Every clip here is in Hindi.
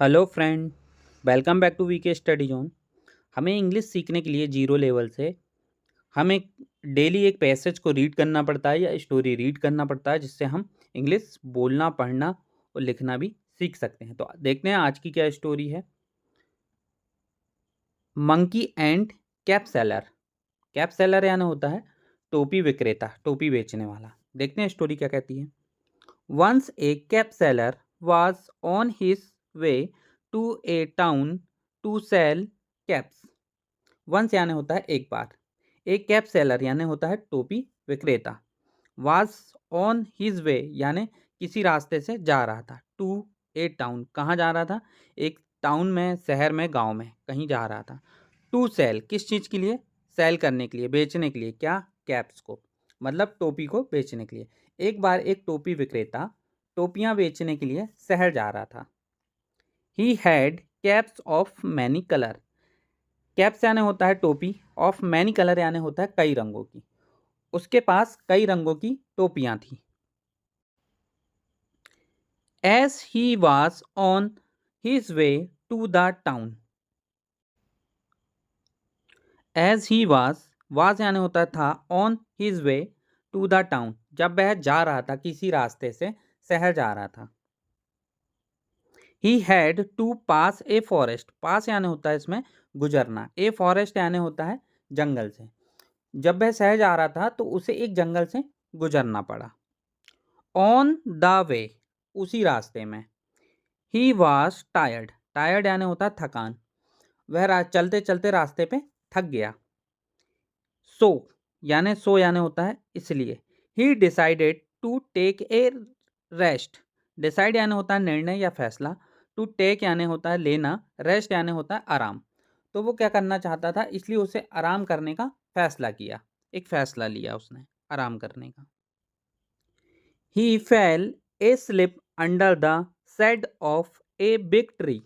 Hello friend, welcome back to VK study zone. हमें इंग्लिश सीखने के लिए जीरो लेवल से हमें डेली एक पैसेज को रीड करना पड़ता है या स्टोरी रीड करना पड़ता है, जिससे हम इंग्लिश बोलना, पढ़ना और लिखना भी सीख सकते हैं। तो देखते हैं आज की क्या स्टोरी है। Monkey and cap seller. Cap seller यानी होता है टोपी विक्रेता, टोपी बेचने वाला। देखते हैं स्टोरी क्या कहती है। Once a cap seller was on his way to a town to sell caps। Once यानी होता है एक बार, एक कैप सेलर यानी होता है टोपी विक्रेता। was on his way यानी किसी रास्ते से जा रहा था। to a town कहाँ जा रहा था? एक टाउन में, शहर में, गांव में कहीं जा रहा था। to sell किस चीज़ के लिए? सेल करने के लिए, बेचने के लिए। क्या? कैप्स को, मतलब टोपी को बेचने के लिए। एक बार एक टोपी विक्रेता टोपियां बेचने के लिए शहर जा रहा था। He had caps of many colour. Caps यानी होता है टोपी, ऑफ मैनी कलर यानी होता है कई रंगों की। उसके पास कई रंगों की टोपियां थी। As he was on his way to the town. As he was यानी होता था on his way to the town, जब वह जा रहा था, किसी रास्ते से शहर जा रहा था। He had to pass a forest. Pass यानी होता है इसमें गुजरना, ए फॉरेस्ट यानी होता है जंगल से। जब वह शहर जा रहा था तो उसे एक जंगल से गुजरना पड़ा। ऑन द वे, उसी रास्ते में। He was tired. टायर्ड यानी होता है थकान। वह चलते चलते रास्ते पे थक गया। सो यानी होता है इसलिए। He decided to take a rest. Decide यानी होता है निर्णय या फैसला। टू टेक यानी होता है लेना, रेस्ट यानी होता है आराम। तो वो क्या करना चाहता था, इसलिए उसे आराम करने का फैसला किया। एक फैसला लिया उसने आराम करने का। He fell asleep under the shade of a big tree.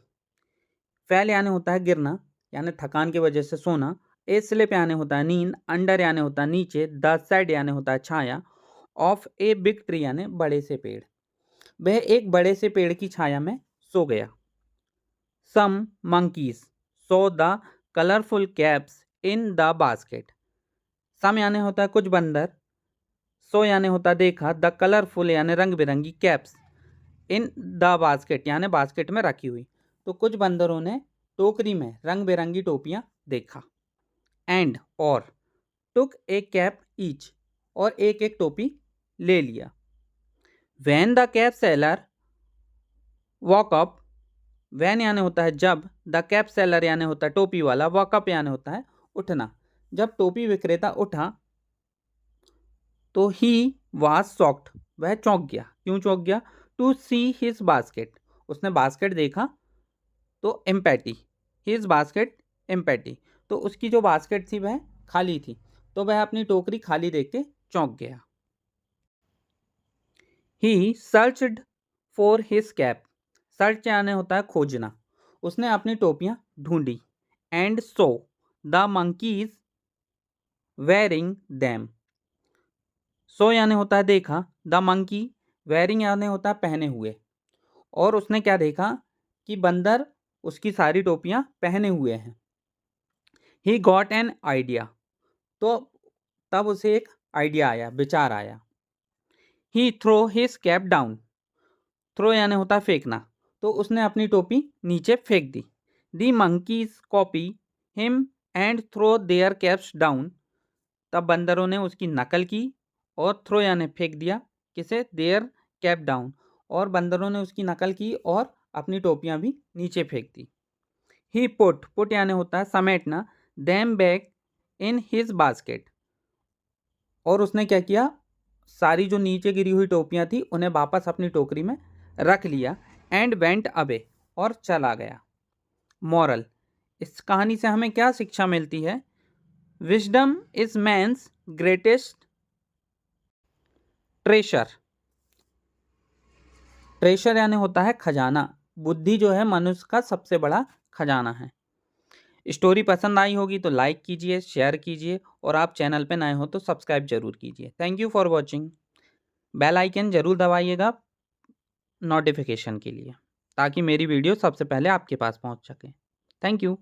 Fell यानी होता है गिरना, यानी थकान की वजह से सोना। ए स्लिप यानी होता है नींद, अंडर यानी होता है नीचे, द शेड यानी होता है छाया, ऑफ ए बिग ट्री यानी बड़े से पेड़। वह एक बड़े से पेड़ की छाया में सो गया। Some monkeys saw the colourful caps in the basket. Some यानी होता है कुछ बंदर, सो यानी होता है देखा, द कलरफुल यानी रंग बिरंगी, कैप्स इन द बास्केट यानी बास्केट में रखी हुई। तो कुछ बंदरों ने टोकरी में रंग बिरंगी टोपियां देखा। एंड और टुक ए कैप ईच, और एक एक टोपी ले लिया। When the cap seller woke up. When यानी होता है जब, द कैप सेलर यानी होता है टोपी वाला, वॉकअप यानी होता है उठना। जब टोपी विक्रेता उठा तो ही वाज सॉक्ड, वह चौंक गया। क्यों चौंक गया? टू सी हिज बास्केट, उसने बास्केट देखा तो एम्पैटी, हिज बास्केट एम्पैटी, तो उसकी जो बास्केट थी वह खाली थी। तो वह अपनी टोकरी खाली देख के चौंक गया। He searched for his cap. Search यानी होता है खोजना। उसने अपनी टोपियां ढूंढी। And saw the monkeys wearing them. Saw यानी होता है देखा, द मंकी वेयरिंग यानी होता है पहने हुए। और उसने क्या देखा कि बंदर उसकी सारी टोपियां पहने हुए हैं। ही गॉट एन आइडिया, तो तब उसे एक आइडिया आया, विचार आया। He throw his cap down. Throw यानी होता है फेंकना, तो उसने अपनी टोपी नीचे फेंक दी। The monkeys copy him and throw their caps down. तब बंदरों ने उसकी नकल की और थ्रो यानी फेंक दिया, किसे? Their cap down. और बंदरों ने उसकी नकल की और अपनी टोपियां भी नीचे फेंक दी। ही पुट यानी होता है समेटना, them back in his basket. और उसने क्या किया, सारी जो नीचे गिरी हुई टोपियां थी उन्हें वापस अपनी टोकरी में रख लिया। एंड वेंट अवे, और चला गया। मॉरल, इस कहानी से हमें क्या शिक्षा मिलती है? Wisdom is man's greatest treasure. Treasure यानी होता है खजाना। बुद्धि जो है मनुष्य का सबसे बड़ा खजाना है। स्टोरी पसंद आई होगी तो लाइक कीजिए, शेयर कीजिए, और आप चैनल पे नए हो तो सब्सक्राइब जरूर कीजिए। Thank you for watching. Bell icon जरूर दबाइएगा नोटिफिकेशन के लिए। ताकि मेरी वीडियो सबसे पहले आपके पास पहुँच सके। Thank you.